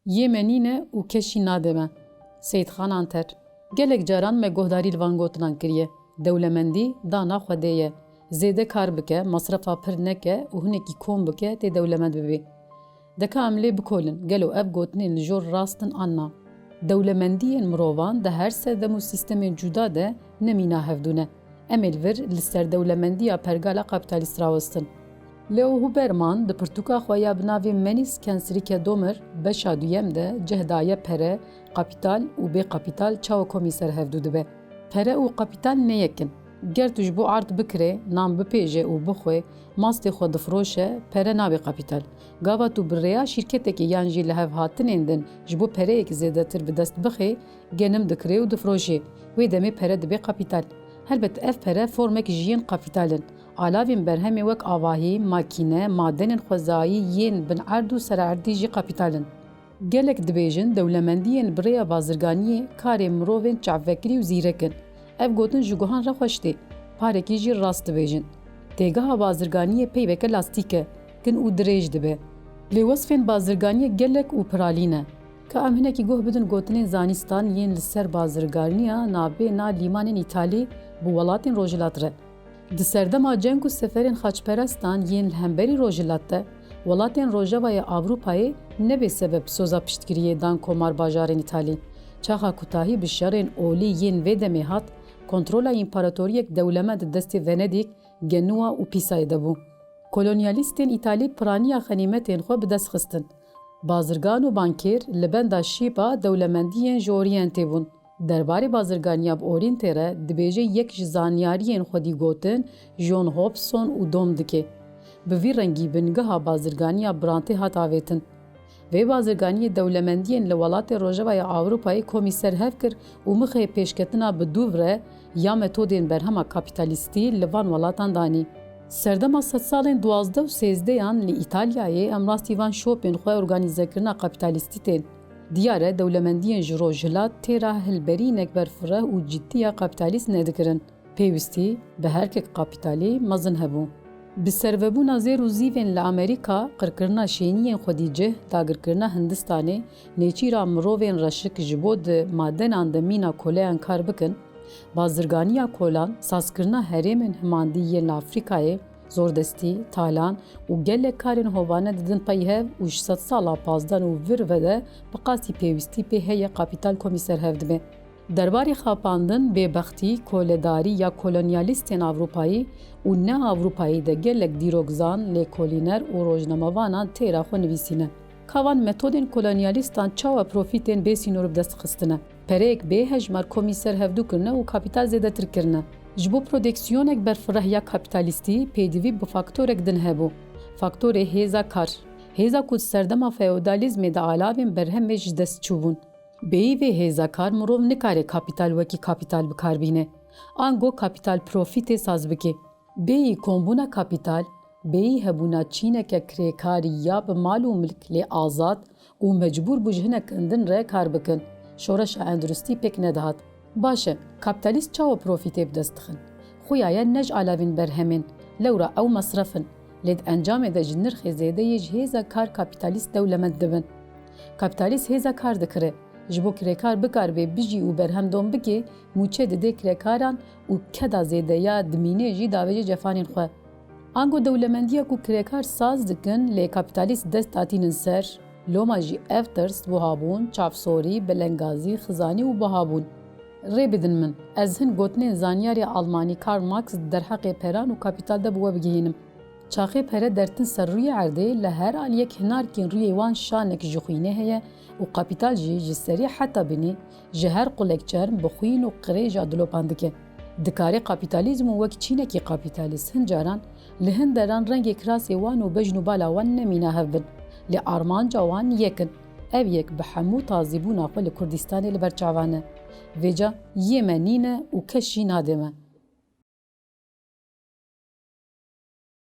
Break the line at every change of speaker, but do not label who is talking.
Yemenîne û keşî nademe. Seyidxan Anter. Gelek caran me guhdarî li van gotinan kiriye. Dewlemendî dana Xwedê ye. Zêde kar bike, masrefa pir neke û hinekî kom bike tê dewlemend bibê. Deka em lê bikolin, gelo ev gotinên li jor rastin an na. Dewlemendiyên mirovan di her sedem û sîstemên cuda de nemîna hevdûne. Em ê li vir li ser dewlemendiya pergala kapitalîst rawestin. Leo Huberman di pirtûka xwe ya bi navê Menis Kensirîke Domer beşa duyem de cih daye pere, kapital û bêkapital çawa komîser hevdû dibe. Pere û kapital neyekin. Ger tu ji bo art bikirê, nam bipêje û bixwe, mastê xwe difroşe, pere nabe kapital. Gava tu bi rêya şîrketekê yan jî li hev hatinên din ji bo pereyekî zêdetir bi dest bixê, genim dikirê û difroşê. Wê demê pere dibe kapital. Helbet ev pere formek jiyên kapitalin. Alavên berhemê wek avahî, makîne, madenên xwezayî yên bin erd û sererdî jî kapitalin. Gelek dibêjin dewlemendiyên bi rêya bazirganiyê karê mirovên çavvekirî û zîrekin. Ev gotin ji guhan re xweş tê, parekî jî rast dibêjin. Têgeha bazirganiyê peyveke lastîk e, kin û dirêj dibe. Lê wesfên bazirganiyê gelek û piralîn e. Ka em hinekî guh bidin gotinên zanîstan yên li ser bazirganiya navbêna lîmanên Îtalî bi welatên Rojhilat re. Di serdema ceng û seferên xaçperestan yên li hemberî Rojhilat de, welatên Rojavayê Avrupayê nebe sebeb soza piştgiriyê dan komar bajarên Îtalî. Çaxa kutahî bi şerên olî yên vê demê hat, kontrola împaratoriyek dewlemend di destê Venedîk, Genua û Pisayê de bû. Kolonyalîstên Îtalî piraniya xenîmetên xwe bi dest xistin. Bazirgan û bankêr li benda şîpa dewlemendiyên ji oriyên tê bûn. Derbarê bazirganiya bi orîntê re dibêje yek ji zanyariyên xwedî gotin John Hobson û Dom dike. Bi vî rengî bingeha bazirganiya birantê hat avêtin. Vê bazirganiyê dewlemendiyên li welatê Rojavayê Avrupayê komîser hev kir û mixê pêşketina bi dûv re ya metodên berhema kapitalîstî li van welatan danî. Serdema sed salên duwazdeh û sêzdeyan li Îtalyayê em rastî van şopên xwe organîzekirina kapitalîstî tên. Diyar e dewlemendiyên ji Rojhilat têra hilberînek berfireh û ciddiya kapitalîst nedikirin. Pêwîstî bi herkek kapitalî mezin hebû. Bi servebûna zêr û zîvên li Amerîka, qirkirina şêniyên xwedî cih, dagirkirina Hindistanê, nêçîra mirovên reşik ji bo di madenan de mîna koleyan kar bikin, bazirganiya kolan, sazkirina herêmên himandî yên li Afrikayê, zordestî, talan û gelek karên hovane didin pey hev û ji sed sala pazdan û vir ve de bi qasî pêwîstî pê heye kapital komîser hev dibe. Derbarê xapandin, bêbextî, koledarî ya kolonyalîstên Avrupayî û ne Avrupayî de gelek dîrokzan, lêkolîner û rojnamevanan têra xwe nivîsîne. Kavan metodên kolonyalîstan çawa profîtên bêsînor bi dest xistine. Pereyek bêhejmar komîser hevdû kirine û kapital zêdetir kirine. Ji bo prodüksiyonek berfireh ya kapitalîstî pêdivî bi faktorek din hebû. Faktorê hêza kar. Hêza ku serdema feodalîzmê de alavên berhemê ji dest çûbûn. Bêyî vê hêza kar mirov nikare kapital wekî kapital bikarbîne. Ango kapital profîtê saz bike. Bêyî kombûna kapital, bêyî hebûna çîneke kirêkarî ya bi mal û milk lê azad û mecbûr bû ji hinek indin re kar bikin. Şoreşa enduristî pêk nedihat. Baş e, kapitalîst çawa profîtê bi dest dixin? Xuya ye ne ji alavên berhemên, lewra ew mesrefin. Lê di encamê de ji nirxê zêdeyê ji hêza kar kapitalîst dewlemend dibin. Kapitalîst hêza kar dikire. Ji bo kirêkar bikarbe bijî û berhem dom bike, mûçe dide kirêkaran û keda zêdeya dimînê jî davêje cefanên xwe. Ango dewlemendiya ku kirêkar saz dikin lê kapitalîst dest datînin ser, loma jî ev tirs buhabûn, çavsorî, belengazî, xizanî û buhabûn. Rê bidin min, ez hin gotinên zanyarê Almanî Karl Marx derheqê peran û kapital de bi we bigihînim. Çaxê pere dertin ser rûyê erdê li her aliyek hinarkên rûyê wan şanek ji xwînê heye û kapital jî ji serî heta binî ji her qulek çerm bi xwîn û qirêja dilopan dike. Dikarê kapîtalîzm û wek çînekî kapîtalîst hin caran li hin deran rengê kirasê wan û bejn û bala wan nemîne hev bin. Lê armanca wan yekin. Ev yek bi hemû tazîbûna xwe li Kurdistanê li ber çavan e. Vêca Yemenîne û keşî nademe.